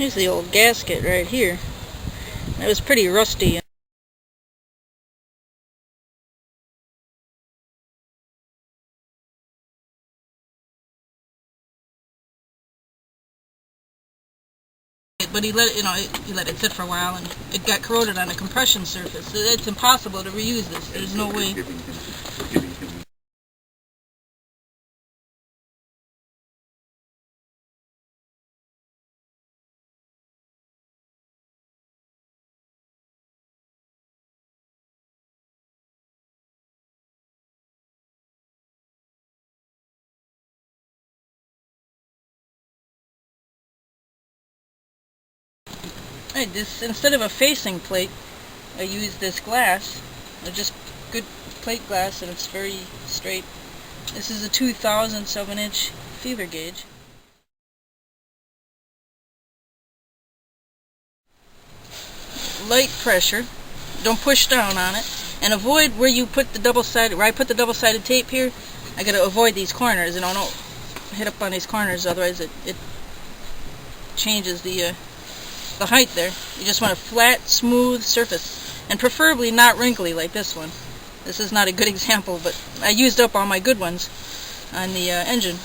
Here's the old gasket right here. It was pretty rusty. But he let it sit for a while, and it got corroded on the compression surface. So it's impossible to reuse this. There's no way. Right, this, instead of a facing plate, I used this glass. Just good plate glass, and it's very straight. This is a 2/1000 of an inch fever gauge. Light pressure. Don't push down on it, and avoid where you put the double-sided. Where I put the double-sided tape here, I gotta avoid these corners. Don't hit up on these corners, otherwise it changes the height there. You just want a flat, smooth surface, and preferably not wrinkly like this one. This is not a good example, but I used up all my good ones on the engine.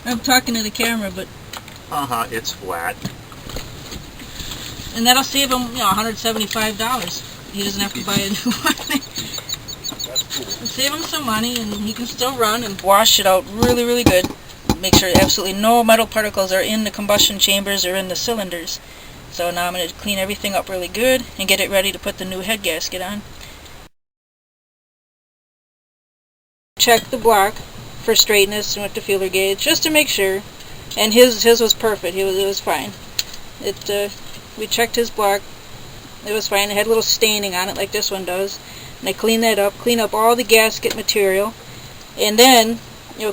I'm talking to the camera, but it's flat. And that'll save him, $175. He doesn't have to buy a new one. Save him some money, and he can still run and wash it out really, really good. Make sure absolutely no metal particles are in the combustion chambers or in the cylinders. So now I'm going to clean everything up really good and get it ready to put the new head gasket on. Check the block for straightness with the feeler gauge, just to make sure. And his was perfect. It was fine. We checked his block. It was fine. It had a little staining on it like this one does. And I cleaned that up. Clean up all the gasket material, and then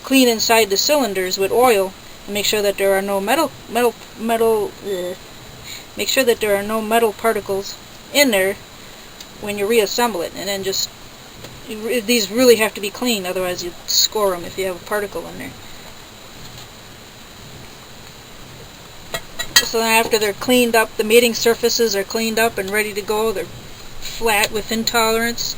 clean inside the cylinders with oil and make sure that there are no metal particles in there when you reassemble it. And then these really have to be clean, otherwise you score them if you have a particle in there. So then after they're cleaned up, the mating surfaces are cleaned up and ready to go. They're flat within tolerance.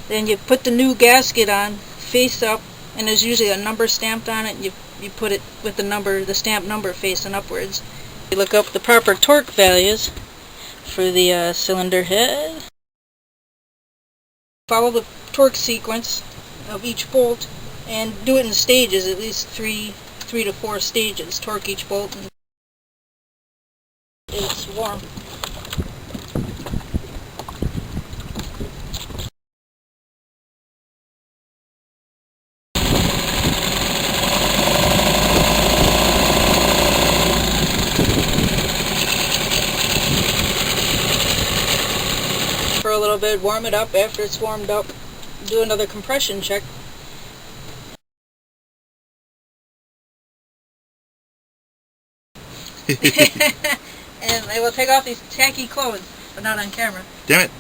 Then you put the new gasket on face up, and there's usually a number stamped on it, and you put it with the stamp number facing upwards. You look up the proper torque values for the cylinder head. Follow the torque sequence of each bolt and do it in stages, at least three to four stages. Torque each bolt and it's warm. For a little bit, warm it up. After it's warmed up, do another compression check. And I will take off these tacky clothes, but not on camera. Damn it.